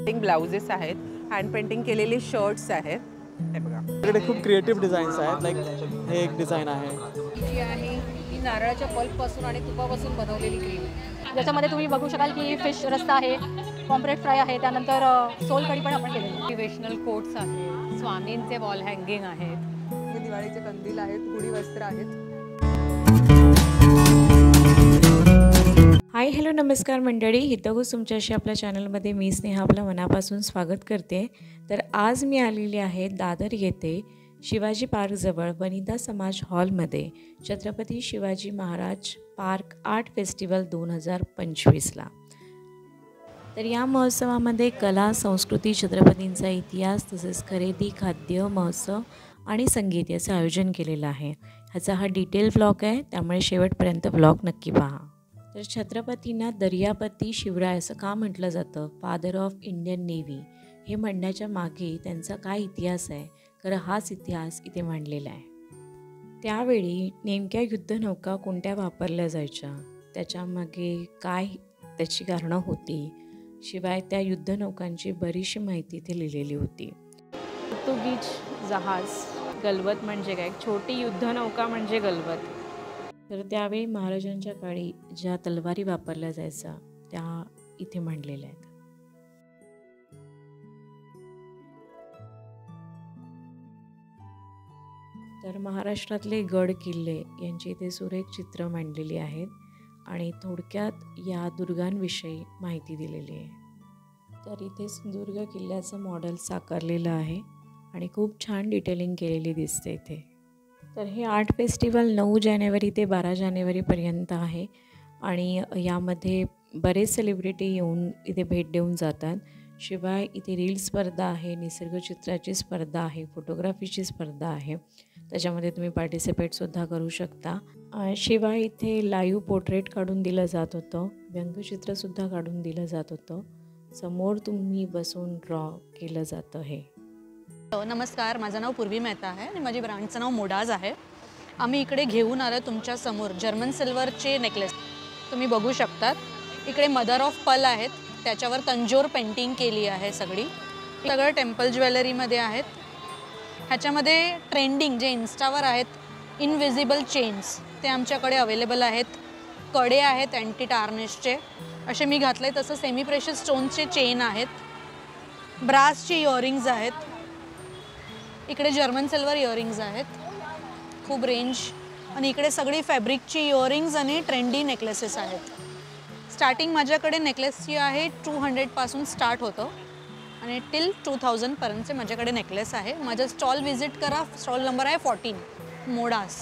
Blouses आहेत, hand painting केलेले shirts आहेत. हे बघा, इकडे खूप क्रिएटिव्ह डिझाईन्स आहेत. लाईक हे एक डिझाईन आहे जी आहे ती नारळाच्या पल्पपासून आणि तुपापासून बनवलेली क्रीम आहे, ज्याच्यामध्ये तुम्ही बघू शकाल की फिश रस्सा आहे, पॉम्प्रेट फ्राय आहे, त्यानंतर सोल कढी पण आपण केलेली. मोटिवेशनल कोट्स आहेत, स्वामींचे वॉल हँगिंग आहेत, दिवाळीचे कंदील आहेत, गुढी वस्त्र आहेत. हाय हॅलो नमस्कार मंडळी, हितगुज तुमच्याशी आपल्या चॅनलमध्ये मी स्नेहा आपलं मनापासून स्वागत करते. तर आज मी आलेली आहे दादर येथे शिवाजी पार्कजवळ वनिता समाज हॉलमध्ये Chhatrapati Shivaji Maharaj park art festival 2025ला. तर या महोत्सवामध्ये कला, संस्कृती, छत्रपतींचा इतिहास तसेच खरेदी, खाद्य, महोत्सव आणि संगीत याचं आयोजन केलेलं आहे. ह्याचा हा डिटेल व्लॉग आहे, त्यामुळे शेवटपर्यंत व्लॉग नक्की पहा. तर छत्रपतींना दर्यापती शिवराय असं का म्हटलं जातं, फादर ऑफ इंडियन नेव्ही, हे म्हणण्याच्या मागे त्यांचा काय इतिहास आहे, खरं हाच इतिहास इथे मांडलेला आहे. त्यावेळी नेमक्या युद्धनौका कोणत्या वापरल्या जायच्या, त्याच्यामागे काय त्याची कारणं होती, शिवाय त्या युद्धनौकांची बरीचशी माहिती इथे लिहिलेली होती. पोर्तुगीज जहाज, गलबत म्हणजे काय, छोटी युद्धनौका म्हणजे गलबत. तर त्यावेळी महाराजांच्या काळी ज्या तलवारी वापरल्या जायच्या त्या इथे मांडलेल्या आहेत. तर महाराष्ट्रातले गड किल्ले यांची इथे सुरेख चित्र मांडलेली आहेत आणि थोडक्यात या दुर्गांविषयी माहिती दिलेली आहे. तर इथे सिंधुदुर्ग किल्ल्याचं मॉडेल साकारलेलं आहे आणि खूप छान डिटेलिंग केलेली दिसते इथे. तर हे आर्ट फेस्टिवल 9 जानेवारी ते 12 जानेवारीपर्यंत आहे आणि यामध्ये बरेच सेलिब्रिटी येऊन इथे भेट देऊन जातात. शिवाय इथे रील स्पर्धा आहे, निसर्गचित्राची स्पर्धा आहे, फोटोग्राफीची स्पर्धा आहे, त्याच्यामध्ये तुम्ही पार्टिसिपेटसुद्धा करू शकता. शिवाय इथे लाईव्ह पोर्ट्रेट काढून दिलं जात होतं, व्यंगचित्रसुद्धा काढून दिलं जात होतं. समोर तुम्ही बसून ड्रॉ केलं जातं. हे नमस्कार, माझं नाव पूर्वी मेहता आहे आणि माझी ब्रँडचं नाव मोडाज आहे. आम्ही इकडे घेऊन आलो तुमच्या समोर जर्मन सिल्वरचे नेकलेस तुम्ही बघू शकतात. इकडे मदर ऑफ पल आहेत, त्याच्यावर तंजोर पेंटिंग केली आहे. सगळं टेम्पल ज्वेलरीमध्ये आहेत. ह्याच्यामध्ये ट्रेंडिंग जे इन्स्टावर आहेत इनविजिबल चेन्स ते आमच्याकडे अवेलेबल आहेत. कडे आहेत अँटी टार्निशचे, असे मी घातले तसं सेमी प्रेशस स्टोनचे चेन आहेत. ब्रासची इयरिंग्ज आहेत. इकडे जर्मन सिल्वर इयरिंग्ज आहेत, खूप रेंज. आणि इकडे सगळी फॅब्रिकची इयरिंग्ज आणि ट्रेंडी नेकलेसेस आहेत. स्टार्टिंग माझ्याकडे नेकलेसची आहे 200पासून स्टार्ट होतं आणि टिल 2000पर्यंतचे माझ्याकडे नेकलेस आहे. माझं स्टॉल व्हिजिट करा, स्टॉल नंबर आहे 14 मोडास.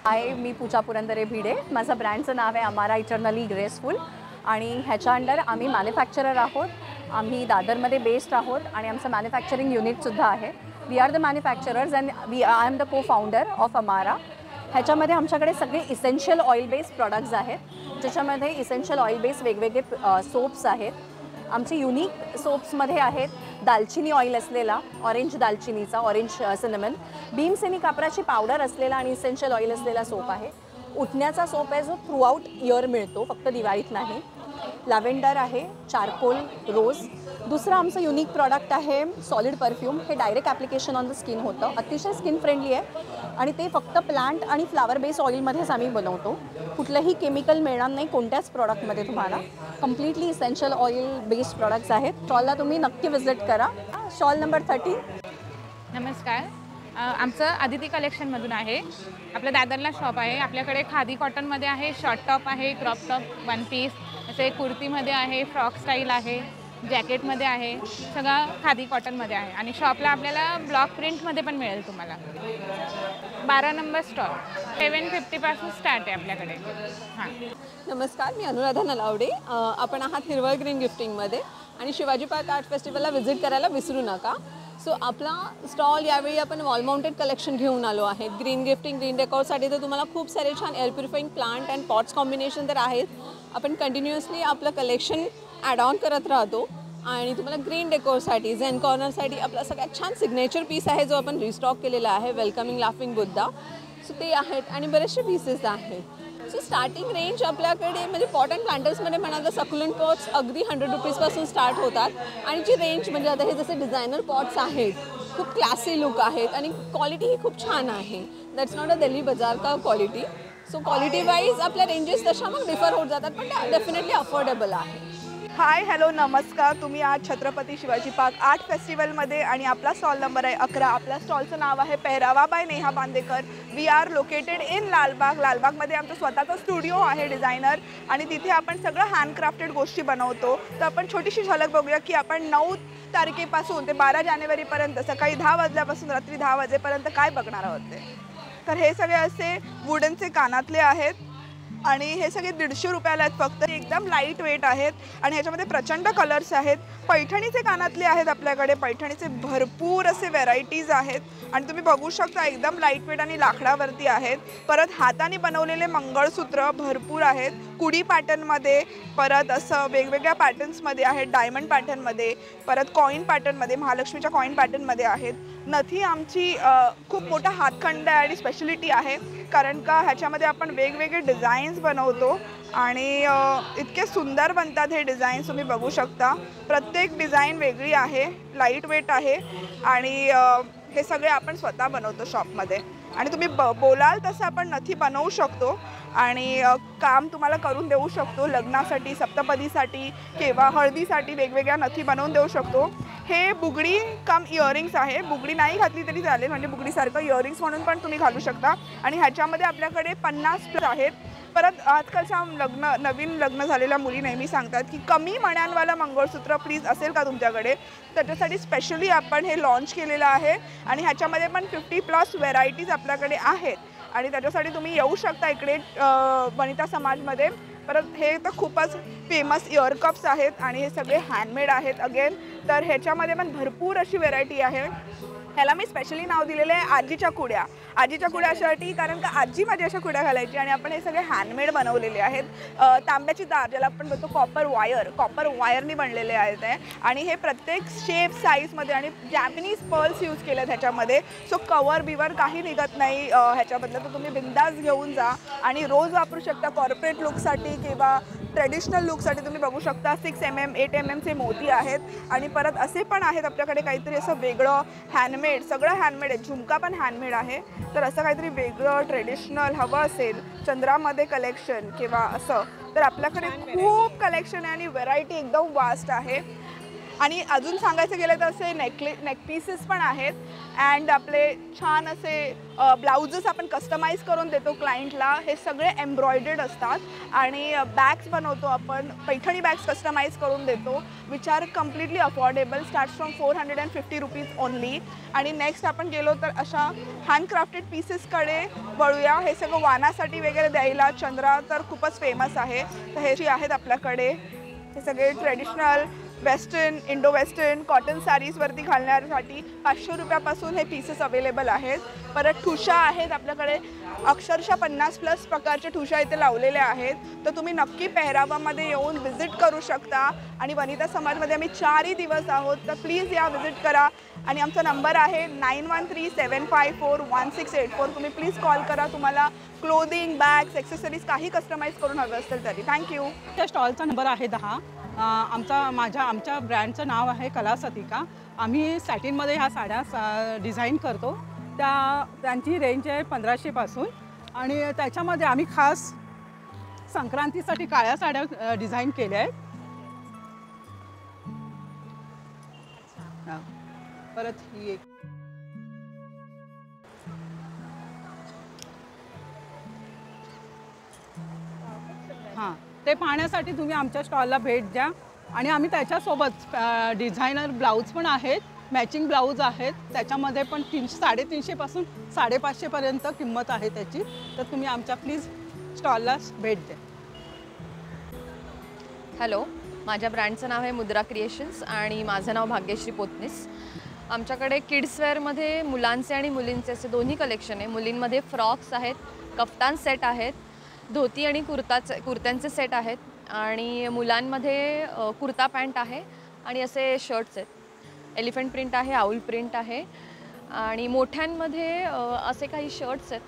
हाय, मी पूजा पुरंदरे भिडे. माझं ब्रँडचं नाव आहे अमारा इटर्नली ग्रेसफुल आणि ह्याच्या अंडर आम्ही मॅन्युफॅक्चरर आहोत. आम्ही दादरमध्ये बेस्ड आहोत आणि आमचं मॅन्युफॅक्चरिंग युनिटसुद्धा आहे. We are the manufacturers and I am the co founder of Amara. ह्याच्यामध्ये आमच्याकडे सगळे इसेन्शियल ऑइल बेस्ड प्रॉडक्ट्स आहेत, ज्याच्यामध्ये इसेन्शियल ऑइल बेस्ड वेगवेगळे सोप्स आहेत. आमचे युनिक सोप्समध्ये आहेत दालचिनी ऑइल असलेला, ऑरेंज दालचिनीचा, ऑरेंज सिनेमन, भीमसेनी कापराची पावडर असलेला आणि इसेन्शियल ऑइल असलेला सोप आहे. उठण्याचा सोप आहे जो थ्रूआउट इयर मिळतो, फक्त दिवाळीत नाही. लॅव्हेंडर आहे, चारकोल, रोज. दुसरं आमचं युनिक प्रॉडक्ट आहे सॉलिड परफ्यूम. हे direct application on the skin होतं, अतिशय स्किन फ्रेंडली आहे आणि ते फक्त प्लांट आणि फ्लावर बेस्ड ऑइलमध्येच आम्ही बनवतो. कुठलंही केमिकल मिळणार नाही कोणत्याच प्रॉडक्टमध्ये तुम्हाला. Completely essential oil based products आहेत. स्टॉलला तुम्ही नक्की व्हिजिट करा. Stall number 13. नमस्कार, आमचं आदिती कलेक्शनमधून आहे. आपलं दादरला शॉप आहे. आपल्याकडे खादी कॉटनमध्ये आहे, शॉर्ट टॉप आहे, क्रॉप टॉप, वन पीस, असे कुर्तीमध्ये आहे, फ्रॉक स्टाईल आहे, जॅकेटमध्ये आहे, सगळं खादी कॉटनमध्ये आहे. आणि शॉपला आपल्याला ब्लॉक प्रिंटमध्ये पण मिळेल तुम्हाला. 12 नंबर स्टॉल, 750पासून स्टार्ट आहे आपल्याकडे. हां, नमस्कार, मी अनुराधा नलावडे. आपण आहात हिरवळ ग्रीन गिफ्टिंगमध्ये आणि शिवाजी पार्क आर्ट फेस्टिवलला व्हिजिट करायला विसरू नका. सो आपला स्टॉल यावेळी आपण वॉल माउंटेड कलेक्शन घेऊन आलो आहे. ग्रीन गिफ्टिंग, ग्रीन डेकोरसाठी तर तुम्हाला खूप सारे छान air purifying plant and pots combination तर आहेत. आपण कंटिन्युअसली आपलं कलेक्शन ॲड ऑन करत राहतो आणि तुम्हाला ग्रीन डेकोरसाठी, झेन कॉर्नरसाठी आपला सगळ्यात छान सिग्नेचर पीस आहे जो आपण रिस्टॉक केलेला आहे, वेलकमिंग लाफिंग बुद्धा. सो ते आहेत आणि बरेचसे पीसेस आहेत. सो स्टार्टिंग रेंज आपल्याकडे म्हणजे पॉट अँड प्लांटर्समध्ये म्हणाल तर सकुलंट पॉट्स अगदी 100 रुपीजपासून स्टार्ट होतात आणि जी रेंज म्हणजे आता हे जसे डिझायनर पॉट्स आहेत खूप क्लासी लुक आहेत आणि क्वालिटी ही खूप छान आहे. दॅट्स नॉट अ दिल्ली बाजार का क्वालिटी. सो क्वालिटी वाईज आपल्या रेंजेस तशा मग डिफर होत जातात पण त्या डेफिनेटली अफोर्डेबल आहे. हाय हॅलो नमस्कार. तुम्ही आज छत्रपती शिवाजी पार्क आर्ट फेस्टिवलमध्ये आणि आपला स्टॉल नंबर आहे 11. आपल्या स्टॉलचं नाव आहे Pehrava by Neha Bandekar. We are located in Lalbaug. लालबागमध्ये आमचं स्वतःचा स्टुडिओ आहे डिझायनर आणि तिथे आपण सगळं हँडक्राफ्टेड गोष्टी बनवतो. तर आपण छोटीशी झलक बघूया की आपण 9 तारखेपासून ते 12 जानेवारीपर्यंत सकाळी 10 वाजल्यापासून रात्री 10 वाजेपर्यंत काय बघणार आहोत ते. तर हे सगळे असे वुडनचे कानातले आहेत आणि हे सगळे 150 रुपयाला आहेत फक्त. एकदम लाईट वेट आहेत आणि ह्याच्यामध्ये प्रचंड कलर्स आहेत. पैठणीचे कानातले आहेत आपल्याकडे. पैठणीचे भरपूर असे व्हेरायटीज आहेत आणि तुम्ही बघू शकता एकदम लाईट वेट आणि लाकडावरती आहेत. परत हाताने बनवलेले मंगळसूत्र भरपूर आहेत कुडी पॅटर्नमध्ये. परत असं वेगवेगळ्या पॅटर्न्समध्ये आहेत. डायमंड पॅटर्नमध्ये, परत कॉईन पॅटर्नमध्ये, महालक्ष्मीच्या कॉईन पॅटर्नमध्ये आहेत. नथी आमची खूप मोठा हातखंड आहे आणि स्पेशलिटी आहे कारण का ह्याच्यामध्ये आपण वेगवेगळे डिझाईन्स बनवतो आणि इतके सुंदर बनतात हे डिझाईन्स. तुम्ही बघू शकता प्रत्येक डिझाईन वेगळी आहे, लाईट वेट आहे आणि हे सगळे आपण स्वतः बनवतो शॉपमध्ये. आणि तुम्ही बोलाल तसं आपण नथी बनवू शकतो आणि काम तुम्हाला करून देऊ शकतो. लग्नासाठी, सप्तपदीसाठी किंवा हळदीसाठी वेगवेगळ्या नथी बनवून देऊ शकतो. हे बुगडी कम इयरिंग्स आहे. बुगडी नाही घातली तरी चालेल म्हणजे बुगडीसारखं इयरिंग्स म्हणून पण तुम्ही घालू शकता आणि ह्याच्यामध्ये आपल्याकडे 50 आहेत. परत आजकालच्या नवीन लग्न झालेल्या मुली नेहमी सांगतात की कमी मण्यांवाला मंगळसूत्र प्लीज असेल का तुमच्याकडे. त्याच्यासाठी स्पेशली आपण हे लॉन्च केलेलं आहे आणि ह्याच्यामध्ये पण 50+ व्हेरायटीज आपल्याकडे आहेत आणि त्याच्यासाठी तुम्ही येऊ शकता इकडे वनिता समाजमध्ये. परत हे तर खूपच फेमस इयरकप्स आहेत आणि हे सगळे हँडमेड आहेत अगेन. तर ह्याच्यामध्ये पण भरपूर अशी व्हेरायटी आहे. ह्याला मी स्पेशली नाव दिलेलं आहे आजीच्या कुड्या. आजीच्या कुड्या अशासाठी कारण का आजी माझी अशा कुड्या घालायची आणि आपण हे सगळे हँडमेड बनवलेले आहेत. तांब्याची दार ज्याला आपण बोलतो कॉपर वायरनी बनलेले आहेत ते आणि हे प्रत्येक शेप साईजमध्ये आणि जॅपनीज पर्ल्स यूज केले आहेत ह्याच्यामध्ये. सो कवर बिवर काही निघत नाही ह्याच्याबद्दल. तर तुम्ही बिंदास घेऊन जा आणि रोज वापरू शकता. कॉर्पोरेट लुकसाठी किंवा ट्रेडिशनल लुकसाठी तुम्ही बघू शकता 6 mm 8 mmचे मोती आहेत आणि परत असे पण आहेत आपल्याकडे काहीतरी असं वेगळं हँडमेड. सगळं हँडमेड आहे. झुमका पण हँडमेड आहे. तर असं काहीतरी वेगळं ट्रेडिशनल हवं असेल चंद्रामध्ये कलेक्शन किंवा असं तर आपल्याकडे खूप कलेक्शन आहे आणि व्हरायटी एकदम वास्ट आहे. आणि अजून सांगायचं गेलं तर असे नेकपीसेस पण आहेत अँड आपले छान असे ब्लाउजेस आपण कस्टमाइज करून देतो क्लायंटला. हे सगळे एम्ब्रॉयडर्ड असतात आणि बॅग्स बनवतो आपण. पैठणी बॅग्स कस्टमाइज करून देतो which are completely affordable. Starts from 450 rupees only. आणि नेक्स्ट आपण गेलो तर अशा हँडक्राफ्टेड पीसेसकडे वळूया. हे सगळं वानासाठी वगैरे द्यायला चंद्रा तर खूपच फेमस आहे. तर हे जे आहेत आपल्याकडे हे सगळे traditional western Indo western cotton साडीजवरती घालण्यासाठी 500 रुपयापासून हे पीसेस अवेलेबल आहेत. परत ठुशा आहेत आपल्याकडे. अक्षरशः 50+ प्रकारचे ठुशा इथे लावलेले आहेत. तर तुम्ही नक्की पेहरावामध्ये येऊन व्हिजिट करू शकता आणि वनिता समाजमध्ये आम्ही 4ही दिवस आहोत. तर प्लीज या व्हिजिट करा आणि आमचा नंबर आहे 9137541684. तुम्ही प्लीज कॉल करा. तुम्हाला क्लोदिंग बॅग्स एक्सेसरीज काही कस्टमाइज करून हवं असेल तरी. थँक्यू. त्या स्टॉलचा नंबर आहे 10. आमच्या ब्रँडचं नाव आहे कला सतिका. आम्ही सॅटिनमध्ये ह्या साड्या डिझाईन करतो. त्यांची रेंज आहे 1500पासून आणि त्याच्यामध्ये आम्ही खास संक्रांतीसाठी काळ्या साड्या डिझाईन केल्या आहेत. परत ही एक हां ते पाहण्यासाठी तुम्ही आमच्या स्टॉलला भेट द्या आणि आम्ही त्याच्यासोबत डिझायनर ब्लाऊज पण आहेत. मॅचिंग ब्लाऊज आहेत त्याच्यामध्ये पण 350-350पासून 550पर्यंत किंमत आहे त्याची. तर तुम्ही आमच्या प्लीज स्टॉलला भेट द्या. हॅलो, माझ्या ब्रँडचं नाव आहे मुद्रा क्रिएशन्स आणि माझं नाव भाग्यश्री पोतनीस. आमच्याकडे किड्सवेअरमध्ये मुलांचे आणि मुलींचे असे दोन्ही कलेक्शन आहे. मुलींमध्ये फ्रॉक्स आहेत, कफ्तान सेट आहेत, धोती आणि कुर्त्यांचे सेट आहेत आणि मुलांमध्ये कुर्ता पॅन्ट आहे आणि असे शर्ट्स आहेत. एलिफंट प्रिंट आहे, आऊल प्रिंट आहे आणि मोठ्यांमध्ये असे काही शर्ट्स आहेत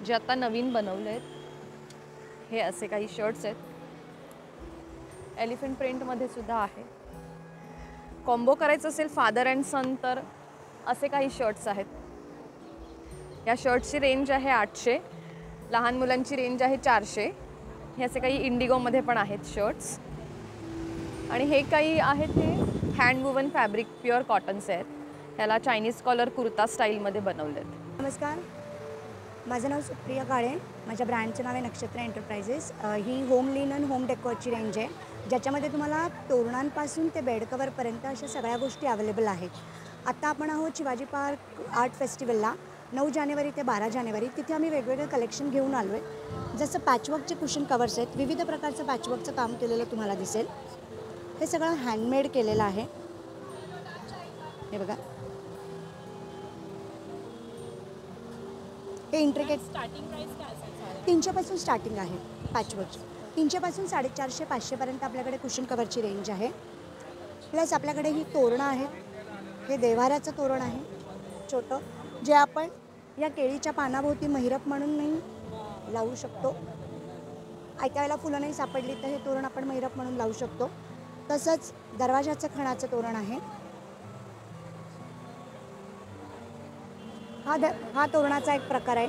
जे आता नवीन बनवले आहेत. हे असे काही शर्ट्स आहेत. एलिफंट प्रिंटमध्ये सुद्धा आहे. कॉम्बो करायचं असेल फादर अँड सन तर असे काही शर्ट्स आहेत. या शर्ट्सची रेंज आहे 800, लहान मुलांची रेंज आहे 400. हे असे काही इंडिगोमध्ये पण आहेत शर्ट्स. आणि हे काही आहेत ते hand woven fabric pure cottons आहेत. त्याला चायनीज कॉलर कुर्ता स्टाईलमध्ये बनवले आहेत. नमस्कार, माझं नाव सुप्रिया काळे. माझ्या ब्रँडचं नाव आहे नक्षत्र एंटरप्राइजेस. ही होम लिनन होम डेकोरची रेंज आहे, ज्याच्यामध्ये तुम्हाला तोरणांपासून ते बेड कवरपर्यंत अशा सगळ्या गोष्टी अवेलेबल आहेत. आता आपण आहोत शिवाजी पार्क आर्ट फेस्टिवलला 9 जानेवारी ते 12 जानेवारी. तिथे आम्ही वेगवेगळे कलेक्शन घेऊन आलो आहे. जसं पॅचवर्कचे कुशन कवर्स आहेत, विविध प्रकारचं पॅचवर्कचं काम केलेलं तुम्हाला दिसेल. हे सगळं हँडमेड केलेलं आहे. हे बघा, हे इंट्रिकेट. स्टार्टिंग प्राइस काय असेल? 300 पासून स्टार्टिंग आहे पॅचवर्कची. 300 पासून 450 500पर्यंत आपल्याकडे कुशन कवरची रेंज आहे. प्लस आपल्याकडे ही तोरणं आहेत. हे देव्हाऱ्याचं तोरण आहे छोटं, जे आपण या केळीच्या पानाभोवती महिरप म्हणूनही लावू शकतो. ऐकायला फुलं नाही सापडली तर हे तोरण आपण महिरप म्हणून लावू शकतो. तसंच दरवाजाचं खणाचं तोरण आहे. हा तोरणाचा एक प्रकार आहे.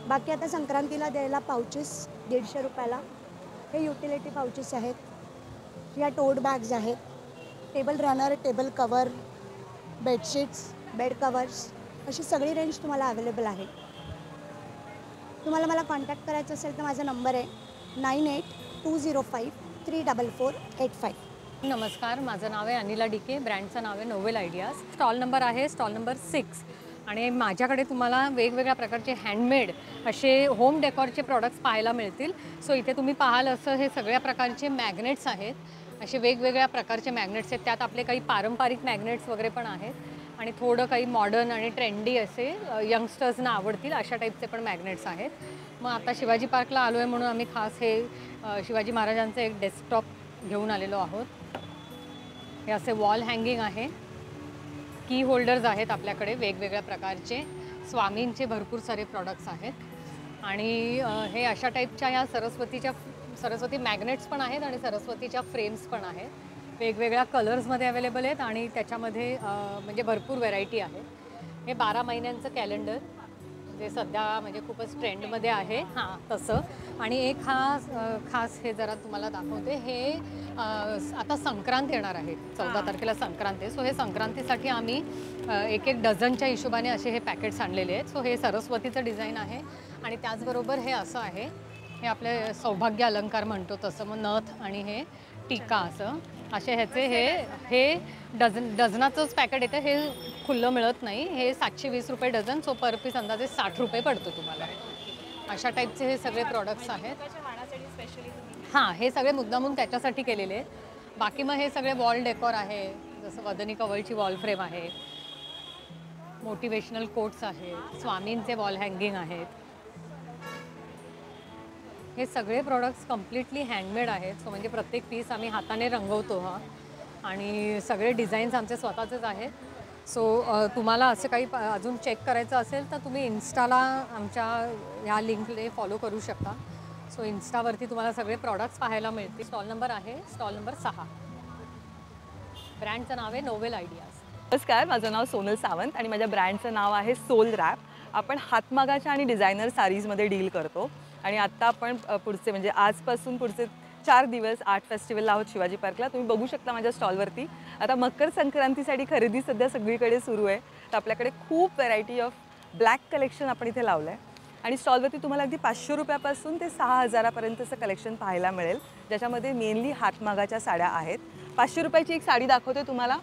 बाकी आता संक्रांतीला द्यायला पाउचेस 150 रुपयाला. हे युटिलिटी पाउचेस आहेत. ह्या टोट बॅग्स आहेत. Table runner, table cover, bedsheets, bed covers, अशी सगळी रेंज तुम्हाला अवेलेबल आहे. तुम्हाला मला कॉन्टॅक्ट करायचं असेल तर माझा नंबर आहे 9820534485. नमस्कार, माझं नाव आहे अनिला डिके. ब्रँडचं नाव आहे नोवेल आयडियाज. स्टॉल नंबर आहे स्टॉल नंबर 6. आणि माझ्याकडे तुम्हाला वेगवेगळ्या प्रकारचे हँडमेड असे होम डेकॉरचे प्रोडक्ट्स पाहायला मिळतील. सो इथे तुम्ही पाहाल असं हे सगळ्या प्रकारचे मॅग्नेट्स आहेत. असे वेगवेगळ्या प्रकारचे मॅग्नेट्स आहेत. त्यात आपले काही पारंपरिक मॅग्नेट्स वगैरे पण आहेत आणि थोडं काही मॉडर्न आणि ट्रेंडी असे यंगस्टर्सना आवडतील अशा टाईपचे पण मॅग्नेट्स आहेत. मग आता शिवाजी पार्कला आलो आहे म्हणून आम्ही खास हे शिवाजी महाराजांचं एक डेस्कटॉप घेऊन आलेलो आहोत. हे असे वॉल हँगिंग आहे. की होल्डर्स आहेत आपल्याकडे वेगवेगळ्या प्रकारचे. स्वामींचे भरपूर सारे प्रॉडक्ट्स आहेत. आणि हे अशा टाईपच्या ह्या सरस्वती मॅग्नेट्स पण आहेत आणि सरस्वतीच्या फ्रेम्स पण आहेत. वेगवेगळ्या कलर्समध्ये अवेलेबल आहेत आणि त्याच्यामध्ये म्हणजे भरपूर व्हेरायटी आहे. हे 12 महिन्यांचं कॅलेंडर जे सध्या म्हणजे खूपच ट्रेंडमध्ये आहे. हां, तसं. आणि एक खास हे जरा तुम्हाला दाखवते. हे आता संक्रांत येणार आहे. 14 तारखेला संक्रांत आहे. सो हे संक्रांतीसाठी आम्ही एक डझनच्या हिशोबाने असे हे पॅकेट्स आणलेले आहेत. सो हे सरस्वतीचं डिझाईन आहे. आणि त्याचबरोबर हे असं आहे, हे आपले सौभाग्य अलंकार म्हणतो तसं. मग नथ आणि हे टीका असं असे ह्याचे हे डझनाचंच पॅकेट येतं. हे खुल्लं मिळत नाही. हे 720 रुपये डझन. सो पर पीस अंदाजे 60 रुपये पडतो तुम्हाला. अशा टाईपचे हे सगळे प्रॉडक्ट्स आहेत. हां, हे सगळे मुद्दामून त्याच्यासाठी केलेले आहेत. बाकी मग हे सगळे वॉल डेकोर आहे. जसं वदनी कवलची वॉल फ्रेम आहे. मोटिवेशनल कोट्स आहेत. स्वामींचे वॉल हँगिंग आहेत. हे सगळे प्रॉडक्ट्स कम्प्लिटली हँडमेड आहेत. सो म्हणजे प्रत्येक पीस आम्ही हाताने रंगवतो. आणि सगळे डिझाईन्स आमचे स्वतःचेच आहेत. सो तुम्हाला असं काही अजून चेक करायचं असेल तर तुम्ही इन्स्टाला आमच्या ह्या लिंकला फॉलो करू शकता. सो इन्स्टावरती तुम्हाला सगळे प्रॉडक्ट्स पाहायला मिळतील. स्टॉल नंबर आहे स्टॉल नंबर 6. ब्रँडचं नाव आहे नोवेल आयडियाज. नमस्कार, माझं नाव सोनल सावंत आणि माझ्या ब्रँडचं नाव आहे सोल रॅप. आपण हातमागाच्या आणि डिझायनर साडीजमध्ये डील करतो. आणि आत्ता आपण पुढचे म्हणजे आजपासून पुढचे 4 दिवस आर्ट फेस्टिवलला आहोत शिवाजी पार्कला. तुम्ही बघू शकता माझ्या स्टॉलवरती. आता मकर संक्रांतीसाठी खरेदी सध्या सगळीकडे सुरू आहे. तर आपल्याकडे खूप व्हरायटी ऑफ ब्लॅक कलेक्शन आपण इथे लावलं आहे. आणि स्टॉलवरती तुम्हाला अगदी 500 रुपयापासून ते 6000पर्यंतचं कलेक्शन पाहायला मिळेल, ज्याच्यामध्ये मेनली हातमागाच्या साड्या आहेत. 500 रुपयाची एक साडी दाखवते तुम्हाला.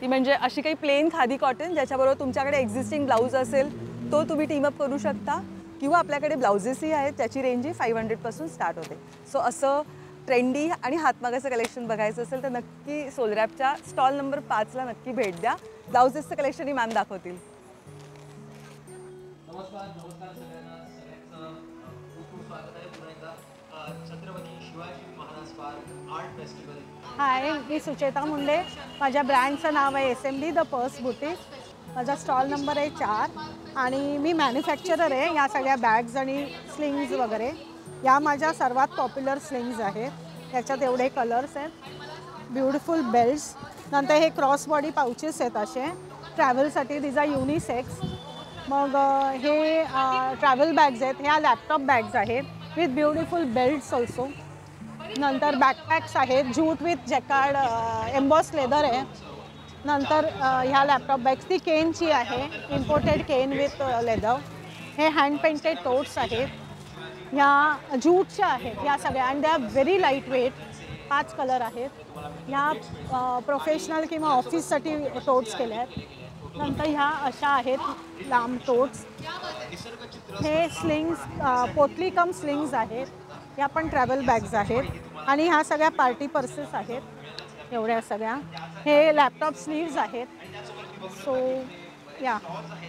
ती म्हणजे अशी काही प्लेन खादी कॉटन, ज्याच्याबरोबर तुमच्याकडे एक्झिस्टिंग ब्लाऊज असेल तो तुम्ही टीमअप करू शकता. किंवा आपल्याकडे ब्लाउजेसही आहेत, त्याची रेंजही 500पासून स्टार्ट होते. सो असं ट्रेंडी आणि हातमागाचं कलेक्शन बघायचं असेल तर नक्की सोलरॅपच्या स्टॉल नंबर 5ला नक्की भेट द्या. ब्लाउजेसचं कलेक्शनही मॅम दाखवतील. नमस्कार सगळ्यांना. सगळ्यांचं खूप स्वागत आहे पुन्हा एकदा Chhatrapati Shivaji Maharaj park art festival. Hi, मी सुचेता मुंडे. माझ्या ब्रँडचं नाव आहे SMD द पर्स बुटीक. माझा स्टॉल नंबर आहे 4 आणि मी मॅन्युफॅक्चरर आहे या सगळ्या बॅग्स आणि स्लिंग्ज वगैरे. या माझ्या सर्वात पॉप्युलर स्लिंग्ज आहेत. याच्यात एवढे कलर्स आहेत, ब्युटिफुल बेल्ट्स. नंतर हे क्रॉस बॉडी पाउचेस आहेत असे ट्रॅव्हलसाठी, दिज आर युनिसेक्स. मग हे ट्रॅव्हल बॅग्स आहेत, ह्या लॅपटॉप बॅग्स आहेत विथ ब्युटिफुल बेल्ट्स ऑल्सो. नंतर बॅकपॅक्स आहेत, jute with jacquard emboss leather आहे. नंतर ह्या लॅपटॉप बॅग्स ती केनची आहे, इम्पोर्टेड केन विथ लेदर. हे हँड पेंटेड टोट्स आहेत, ह्या ज्यूटच्या आहेत ह्या सगळ्या and they are very light weight. 5 colour आहेत. ह्या प्रोफेशनल किंवा ऑफिससाठी टोट्स केल्या आहेत. नंतर ह्या अशा आहेत लांब टोट्स. हे स्लिंग्स पोटली कम स्लिंग्स आहेत. ह्या पण ट्रॅव्हल बॅग्स आहेत. आणि ह्या सगळ्या पार्टी पर्सेस आहेत एवढ्या सगळ्या. हे लॅपटॉप स्लीव्ज आहेत. सो या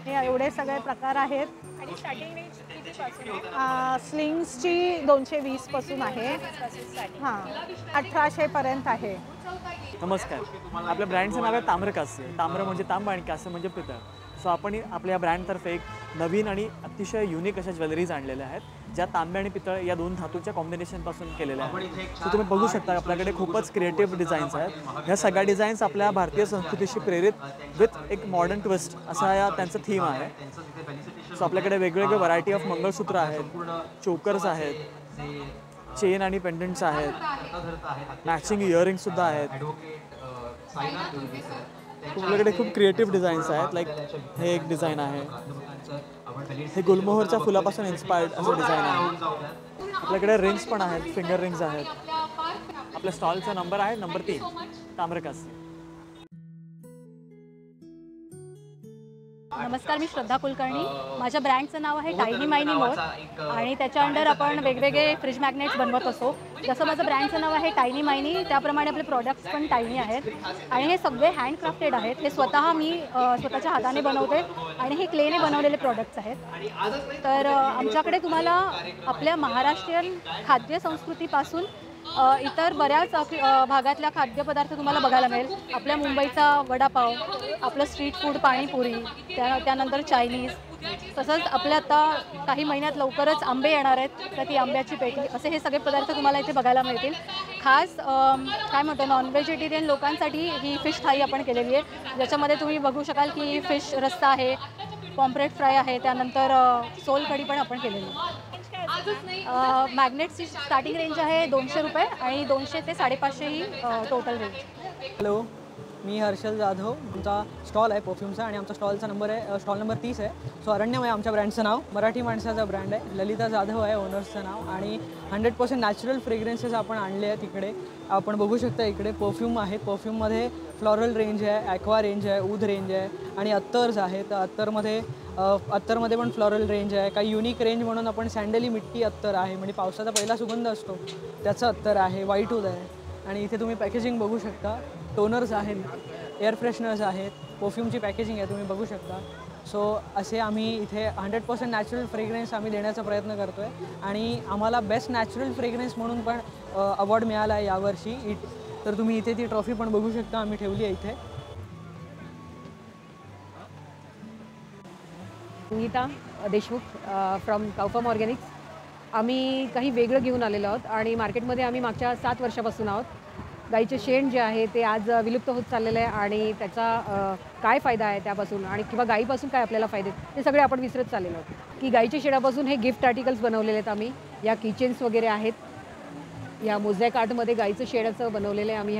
हे एवढे सगळे प्रकार आहेत. आणि स्टार्टिंग रेंज कितीपासून आहे? स्लिंग्सची 220 पासून आहे. हां 1800पर्यंत आहे. नमस्कार. आपल्या ब्रँडचं नाव आहे ताम्रकास्य. ताम्र म्हणजे तांब आणि कास्य म्हणजे पितळ. सो आपण आपल्या ब्रँडतर्फे एक नवीन आणि अतिशय युनिक अशा ज्वेलरीज आणलेल्या आहेत ज्या तांबे आणि पितळ या 2 धातूच्या कॉम्बिनेशनपासून केलेल्या आहेत. सो तुम्ही बघू शकता आपल्याकडे खूपच क्रिएटिव्ह डिझाईन्स आहेत. ह्या सगळ्या डिझाईन्स आपल्या भारतीय संस्कृतीशी प्रेरित विथ एक मॉडर्न ट्विस्ट असा या त्यांचं थीम आहे. सो आपल्याकडे वेगवेगळे व्हरायटी ऑफ मंगळसूत्र आहेत, चोकर्स आहेत, चेन आणि पेंडंट्स आहेत, मॅचिंग इयरिंग्ससुद्धा आहेत. आपल्याकडे खूप क्रिएटिव्ह डिझाईन्स आहेत. लाईक हे एक डिझाईन आहे, हे गुलमोहरच्या फुलापासून इन्स्पायर्ड असं डिझाईन आहे. आपल्याकडे रिंग्स पण आहेत, फिंगर रिंग्स आहेत. आपल्या स्टॉलचा नंबर आहे नंबर 3 ताम्रकास्य. नमस्कार, मी श्रद्धा कुलकर्णी. माझ्या ब्रँडचं नाव आहे टायनी मायनी मोर आणि त्याच्या अंडर आपण वेगवेगळे फ्रीज मॅग्नेट्स बनवत असतो. जसं माझं ब्रँडचं नाव आहे टायनी मायनी, त्याप्रमाणे आपले प्रोडक्ट्स पण टायनी आहेत आणि हे सगळे हँडक्राफ्टेड आहेत. हे स्वतः मी स्वतःच्या हाताने बनवते आणि हे क्लेने बनवलेले प्रोडक्ट्स आहेत. तर आमच्याकडे तुम्हाला आपल्या महाराष्ट्रीयन खाद्य संस्कृतीपासून इतर बऱ्याच भागातल्या खाद्यपदार्थ तुम्हाला बघायला मिळेल. आपल्या मुंबईचा वडापाव, आपलं स्ट्रीट फूड पाणीपुरी, त्यानंतर चायनीज, तसंच आपल्या आता काही महिन्यात लवकरच आंबे येणार आहेत, तर ती आंब्याची पेटी, असे हे सगळे पदार्थ तुम्हाला इथे बघायला मिळतील. खास काय म्हणतो नॉन व्हेजिटेरियन लोकांसाठी ही फिश थाळी आपण केलेली आहे, ज्याच्यामध्ये तुम्ही बघू शकाल की फिश रस्सा आहे, पॉम्प्रेट फ्राय आहे, त्यानंतर सोल कढी पण आपण केलेली आहे. मॅग्नेट्सची स्टार्टिंग रेंज आहे 200 रुपये आणि 200 ते 550 ही टोटल रेंज. हॅलो, मी हर्षल जाधव. आमचा स्टॉल आहे परफ्यूमचा आणि आमचा स्टॉल नंबर 30 आहे. सो अरण्यमय आमच्या ब्रँडचं नाव, मराठी माणसाचा ब्रँड आहे. ललिता जाधव आहे ओनर्सचं नाव आणि 100% नॅचरल फ्रेग्रन्सेस आपण आणले आहेत इकडे. आपण बघू शकता इकडे परफ्यूम आहेत. परफ्यूममध्ये फ्लॉरल रेंज आहे, ॲक्वा रेंज आहे, ऊद रेंज आहे आणि अत्तर्स आहेत. अत्तरमध्ये पण फ्लॉरल रेंज आहे. काही युनिक रेंज म्हणून आपण सँडली मिट्टी अत्तर आहे, म्हणजे पावसाचा पहिला सुगंध असतो त्याचं अत्तर आहे. व्हाईट ऊद आहे आणि इथे तुम्ही पॅकेजिंग बघू शकता. टोनर्स आहेत, एअर फ्रेशनर्स आहेत, परफ्यूमची पॅकेजिंग आहे तुम्ही बघू शकता. सो असे आम्ही इथे 100% नॅचरल फ्रेग्रन्स आम्ही देण्याचा प्रयत्न करतो आहे आणि आम्हाला बेस्ट नॅचरल फ्रेग्रन्स म्हणून पण अवॉर्ड मिळाला आहे यावर्षी. तर तुम्ही इथे ती ट्रॉफी पण बघू शकता, आम्ही ठेवली आहे इथे. Sangeeta Deshmukh from Cowfarm organics. आम्ही काही वेगळं घेऊन आलेलो आहोत आणि मार्केटमध्ये आम्ही मागच्या 7 वर्षापासून आहोत. गाईचे शेण जे आहे ते आज विलुप्त होत चाललेलं आहे आणि त्याचा काय फायदा आहे त्यापासून आणि किंवा गाईपासून काय आपल्याला फायदे ते सगळे आपण विसरत चाललेलो आहोत. की गाईच्या शेणापासून हे गिफ्ट आर्टिकल्स बनवलेले आहेत आम्ही. या किचन्स वगैरे आहेत. या मोझॅक आर्टमध्ये गाईचं शेणाचं बनवलेलं आहे आम्ही.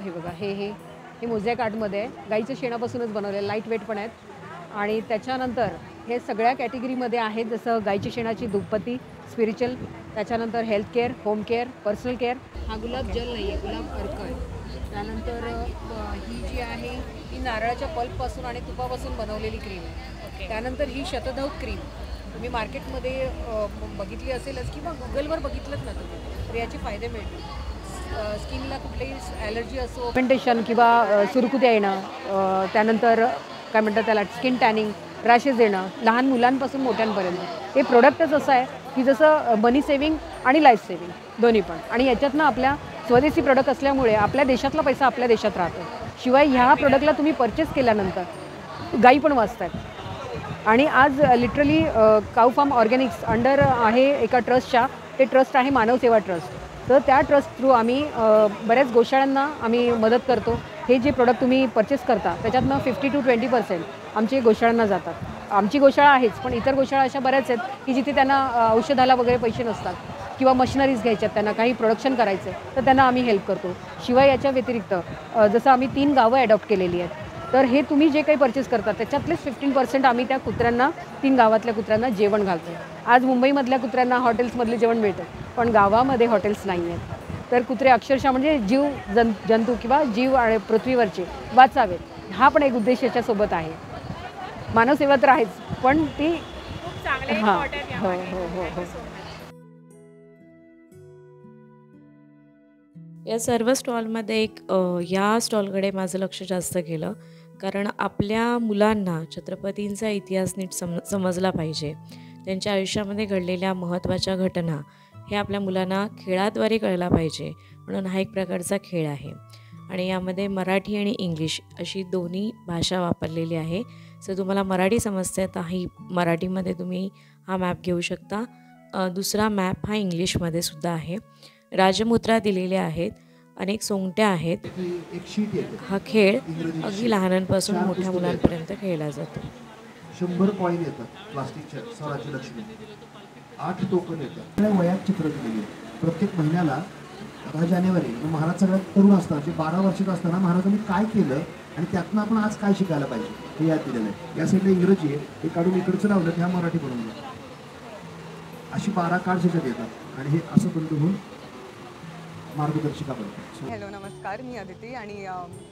हे बघा हे मोझॅक आर्टमध्ये आहे, गाईचं शेणापासूनच बनवलेलं, लाईट वेट पण आहेत. आणि त्याच्यानंतर हे सगळ्या कॅटेगरीमध्ये आहेत, जसं गाईच्या शेणाची दुप्पती, स्पिरिच्युअल, त्याच्यानंतर health care, home care, personal care. हा गुलाब जल नाही आहे, गुलाब अर्क आहे. त्यानंतर ही जी आहे ही नारळाच्या पल्पपासून आणि तुपापासून बनवलेली क्रीम आहे. त्यानंतर ही शतधौत क्रीम तुम्ही मार्केटमध्ये बघितली असेलच किंवा गुगलवर बघितलंच ना तुम्ही, तर याचे फायदे मिळतील. स्किनला कुठलीही ॲलर्जी असो, पिगमेंटेशन किंवा सुरकुत्या येणं, त्यानंतर काय म्हणतात त्याला स्किन टॅनिंग, रॅशेस येणं, लहान मुलांपासून मोठ्यांपर्यंत. हे प्रोडक्टच असं आहे की जसं मनी सेविंग आणि लाईफ सेविंग दोन्ही पण. आणि याच्यातनं आपल्या स्वदेशी प्रोडक्ट असल्यामुळे आपल्या देशातला पैसा आपल्या देशात राहतो. शिवाय ह्या प्रोडक्टला तुम्ही परचेस केल्यानंतर गाई पण वाचतात. आणि आज लिटरली काऊ फार्म ऑर्गॅनिक्स अंडर आहे एका ट्रस्टच्या, ते ट्रस्ट आहे मानव सेवा ट्रस्ट. तर त्या ट्रस्ट थ्रू आम्ही बऱ्याच गोशाळांना आम्ही मदत करतो. हे जे प्रोडक्ट तुम्ही परचेस करता त्याच्यातनं 50 to 20% आमचे गोशाळांना जातात. आमची गोशाळा आहेच, पण इतर गोशाळा अशा बऱ्याच आहेत की जिथे त्यांना औषधाला वगैरे पैसे नसतात किंवा मशिनरीज घ्यायच्यात, त्यांना काही प्रोडक्शन करायचं आहे, तर त्यांना आम्ही हेल्प करतो. शिवाय याच्या व्यतिरिक्त जसं आम्ही 3 गावं ॲडॉप्ट केलेली आहेत, तर हे तुम्ही जे काही परचेस करता त्याच्यातलेच 15% आम्ही त्या कुत्र्यांना, 3 गावातल्या कुत्र्यांना जेवण घालतो. आज मुंबईमधल्या कुत्र्यांना हॉटेल्समधले जेवण मिळतं, पण गावामध्ये हॉटेल्स नाही आहेत. तर कुत्रे अक्षरशः म्हणजे जंतू किंवा जीव आणि पृथ्वीवरचे वाचावेत, हा पण एक उद्देश याच्यासोबत आहे. मानवसेवा तर आहेच, पण ती हां हो हो हो हो. या सर्व स्टॉलमध्ये या स्टॉलकडे माझं लक्ष जास्त गेलं, कारण आपल्या मुलांना छत्रपतींचा इतिहास नीट समजला पाहिजे. त्यांच्या आयुष्यामध्ये घडलेल्या महत्त्वाच्या घटना हे आपल्या मुलांना खेळाद्वारे कळला पाहिजे, म्हणून हा एक प्रकारचा खेळ आहे. आणि यामध्ये मराठी आणि इंग्लिश अशी दोन्ही भाषा वापरलेली आहे. जर तुम्हाला मराठी समजते तर ही मराठीमध्ये तुम्ही हा मॅप घेऊ शकता. दुसरा मॅप हा इंग्लिशमध्ये सुद्धा आहे. राजमुद्रा दिलेल्या आहेत, अनेक सोंगट्या आहेत. हा खेळ अगदी लहानांपासून मोठ्या मुलांपर्यंत खेळला जातो. 100 कॉईन येतात प्लास्टिकच्या स्वराज्य लक्ष्मी, 8 टोकन येतात. वयात चित्र दिलेली प्रत्येक महिन्याला 10 जानेवारी महाराज सगळ्यात तरुण असतात, जे 12 वर्षाचं असताना महाराजांनी काय केलं आणि त्यातनं आपण आज काय शिकायला पाहिजे हे याद दिलेलं आहे. या साईडला इंग्रजी आहे, हे काढून इकडचं लावलं ह्या मराठी बनवून घ्या. अशी 12 कार्ड्स याच्यात येतात आणि हे असं बंद होऊन मार्गदर्शिका बनते. हॅलो नमस्कार, मी अदिती आणि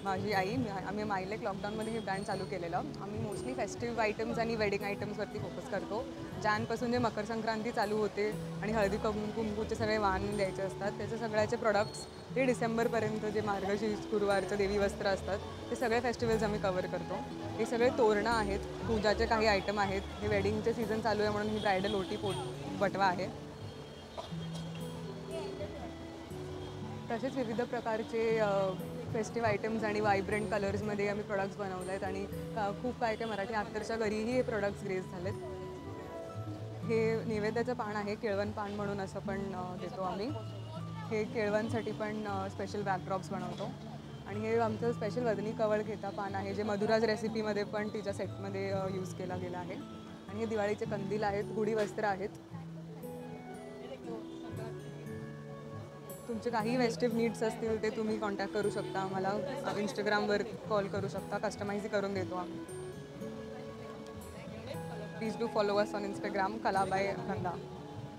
माझी आई. आम्ही मायलेक लॉकडाऊनमध्ये हे ब्रँड चालू केलेलं. आम्ही मोस्टली फेस्टिव्ह आयटम्स आणि वेडिंग आयटम्सवरती फोकस करतो. जॅनपासून जे मकर संक्रांती चालू होते आणि हळदी कुंकूचे सगळे वाण द्यायचे असतात, त्याचे सगळ्याचे प्रोडक्ट्स ते डिसेंबरपर्यंत जे मार्गशीर्ष गुरुवारचं देवी वस्त्र असतात ते सगळे फेस्टिवल्स आम्ही कवर करतो. हे सगळे तोरणं आहेत, पूजाचे काही आयटम आहेत. हे वेडिंगचे सीझन चालू आहे म्हणून ही ब्रायडल ओटी बटवा आहे. तसेच विविध प्रकारचे फेस्टिव्ह आयटम्स आणि वायब्रंट कलर्समध्ये आम्ही प्रोडक्ट्स बनवले आहेत आणि खूप काय काय मराठी अत्तरच्या घरीही हे प्रोडक्ट्स ग्रेस झालेत. हे नैवेद्याचं पान आहे, केळवण पान म्हणून असं पण देतो आम्ही. हे केळवणसाठी पण स्पेशल बॅकड्रॉप्स बनवतो. आणि हे आमचं स्पेशल वदनी कवळ घेता पान आहे, जे मधुराज रेसिपीमध्ये पण तिच्या सेटमध्ये यूज केला गेला आहे. आणि हे दिवाळीचे कंदील आहेत, गुढी वस्त्र आहेत. तुमचे काही वेस्टिव्ह नीड्स असतील ते तुम्ही कॉन्टॅक्ट करू शकता आम्हाला. इंस्टाग्रामवर कॉल करू शकता, कस्टमाइज करून देतो आम्ही. Please do follow us on Instagram Kalabai Gandha.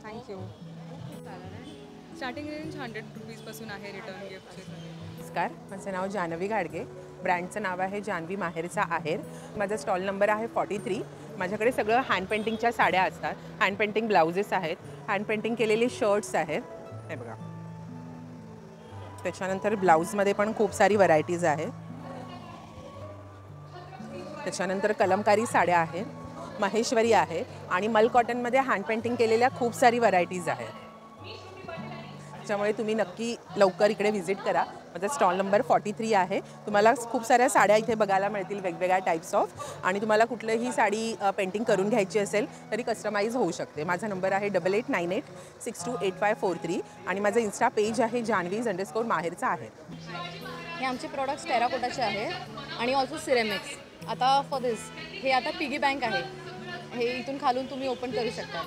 Thank you. Starting range 100 रुपीजपासून आहे रिटर्न गिफ्टचे. नमस्कार, माझं नाव जानवी घाडगे. ब्रँडचं नाव आहे जानवी माहेरचा आहेर. माझा स्टॉल नंबर आहे 43. माझ्याकडे सगळं हँड पेंटिंगच्या साड्या असतात, हँड पेंटिंग ब्लाउजेस आहेत, हँड पेंटिंग केलेले शर्ट्स आहेत. हे बघा, त्याच्यानंतर ब्लाऊजमध्ये पण खूप सारी व्हरायटीज आहेत. त्याच्यानंतर कलमकारी साड्या आहेत, महेश्वरी आहे आणि मल कॉटनमध्ये हँड पेंटिंग केलेल्या खूप सारी व्हरायटीज आहेत. त्याच्यामुळे तुम्ही नक्की लवकर इकडे व्हिजिट करा. माझा स्टॉल नंबर 43 आहे. तुम्हाला खूप साऱ्या साड्या इथे बघायला मिळतील, वेगवेगळ्या टाईप्स ऑफ. आणि तुम्हाला कुठलीही साडी पेंटिंग करून घ्यायची असेल तरी कस्टमाइज होऊ शकते. माझा नंबर आहे 8898628543 आणि माझं इन्स्टा पेज आहे जानवीज_माहेरचा आहे. हे आमचे प्रोडक्ट्स टेराकोटाचे आहे आणि ऑल्सो सिरेमिक्स. आता फॉर दिस हे आता पिगी बँक आहे, हे इथून खालून तुम्ही ओपन करू शकता.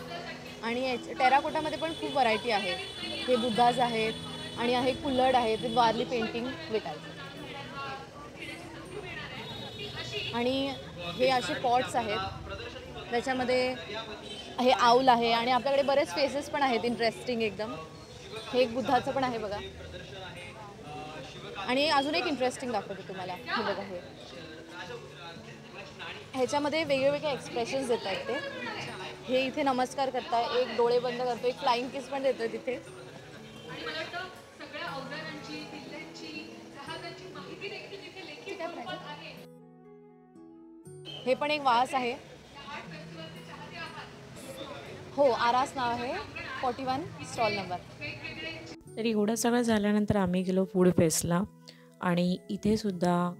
आणि टेराकोटामध्ये पण खूप व्हरायटी आहे. हे बुद्धाज आहेत आणि आहे कुल्लड आहेत विथ वारली पेंटिंग विटायचं. आणि हे असे पॉट्स आहेत, त्याच्यामध्ये हे आऊल आहे आणि आपल्याकडे बरेच फेसेस पण आहेत इंटरेस्टिंग एकदम. हे एक बुद्धाचं पण आहे बघा. आणि अजून एक इंटरेस्टिंग दाखवते तुम्हाला. हे बघा, ह्याच्यामध्ये वेगवेगळे एक्सप्रेशन्स देत आहेत ते. हे इथे नमस्कार करताय, एक डोळे बंद करतो, एक फ्लाइंग किस पण देतोय तिथे. हे पण एक वास आहे. हो, आरास नाव आहे, 41 स्टॉल नंबर. तर एवढं सगळं झाल्यानंतर आम्ही गेलो फूड फेस्टला आणि इथे सुद्धा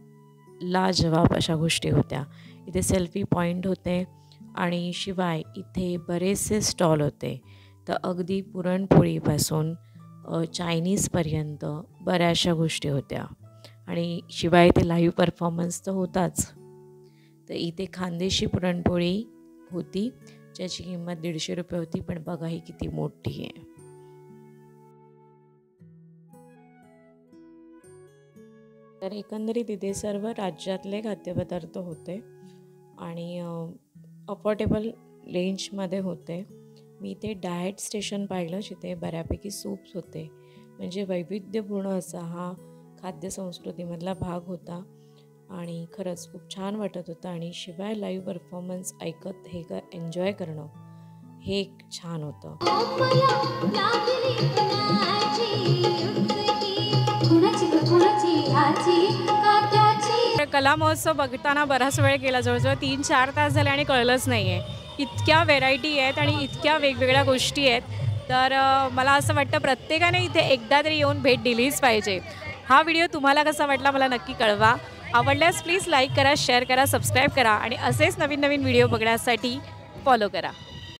लाजवाब अशा गोष्टी होत्या. इथे सेल्फी पॉईंट होते आणि शिवाय इथे बरेचसे स्टॉल होते. तर अगदी पुरणपोळीपासून चायनीजपर्यंत बऱ्याचशा गोष्टी होत्या आणि शिवाय इथे लाईव्ह परफॉर्मन्स तर होताच. तर इथे खानदेशी पुरणपोळी होती ज्याची किंमत 150 रुपये होती, पण बघा ही किती मोठी आहे. तर एकंदरीत इथे सर्व राज्यातले खाद्यपदार्थ होते आणि अफोर्डेबल रेंजमध्ये होते. मी इथे डाएट स्टेशन पाहिलं जिथे बऱ्यापैकी सूप्स होते. म्हणजे वैविध्यपूर्ण असा हा खाद्यसंस्कृतीमधला भाग होता आणि खरंच खूप छान वाटत होतं. आणि शिवाय लाईव्ह परफॉर्मन्स ऐकत हे एन्जॉय करणं हे एक छान होतं. कला महोत्सव बघताना बराच वेळ गेला, जवळजवळ 3-4 तास झाले आणि कळलंच नाही आहे. इतक्या व्हेरायटी आहेत आणि इतक्या वेगवेगळ्या गोष्टी आहेत. तर मला असं वाटतं प्रत्येकाने इथे एकदा तरी येऊन भेट दिलीच पाहिजे. हा व्हिडिओ तुम्हाला कसा वाटला मला नक्की कळवा. आवडल्यास प्लीज लाईक करा, शेअर करा, सबस्क्राईब करा आणि असेच नवीन नवीन व्हिडिओ बघण्यासाठी फॉलो करा.